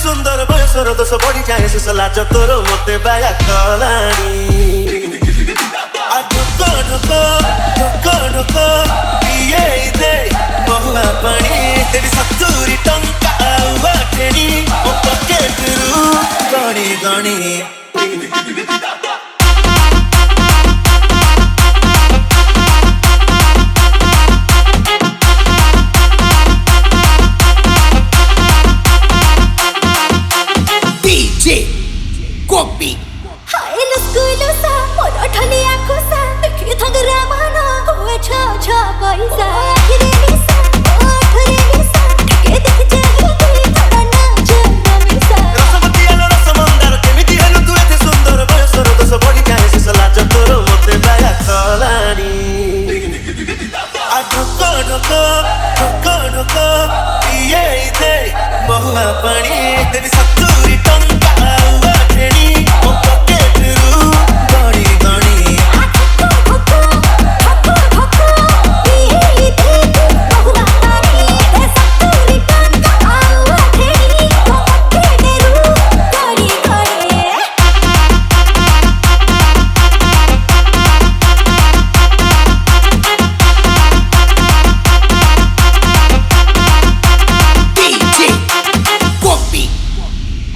सुंदर बयसर दोष बढ़ी जाए शेष लाज तोर मते बाया कलानी ढोक ढोक ढोक ढोक पिए दे महुआ पानी तेरी 70 टंका आउवा ठेणी मो पकेट रु गणी गणी Kopi. Hai lu skulu sa, mono thali aku sa, dekhi thang ramana, hoye cha cha paisa. Akhire nisa, akhire nisa, ke dekh jahi thara na jana misa. Rasavati alo rasamandar, kemiti helu tu ete sundar, bayasar dos body jaye se salaj toro mote baya khalani. Dhokka dhokka, dhokka dhokka, piye de mahua pani, teri 70 टंका आउवा ठेणी मो pocket रु गणी गणी Dhokka dhokka, piye de mahua pani, te 70 टंका आउवा ठेणी मो pocket रु गणी गणी.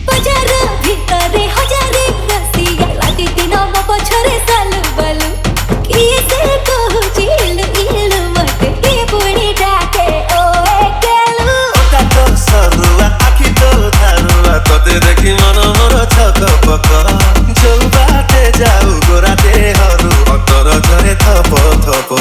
बजार भितरे हजारे रसिया लाटी दिन मो पछरे सालु बालु किए से कहूची इलु इलु मते किए पुणी डाके ओए केलु ओटा तो सरुआ आखि तो धारुआ तोते देखि मन मोर छक पक जो बाटे जाऊ गोरा देहरु अतर झरे थप थप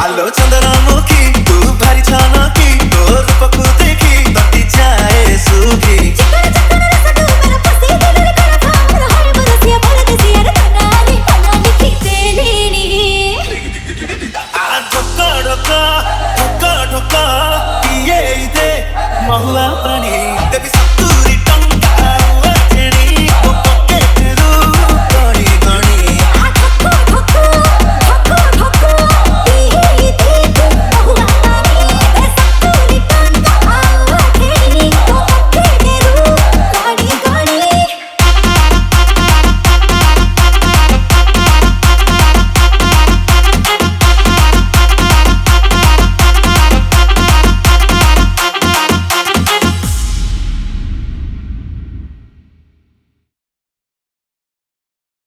आलो चंद्रमुखी तू भारी छनकी तोर पकु देखी तटी जाए सुखी चिकन चिकन रसगु मेरा पसी दिल रे कर था मेरा हर बरसिया परदेसिया रे तनाली तनाली खितेलीनी ढोका ढोका ढोका ढोका पिए दे महुआ पानी देवी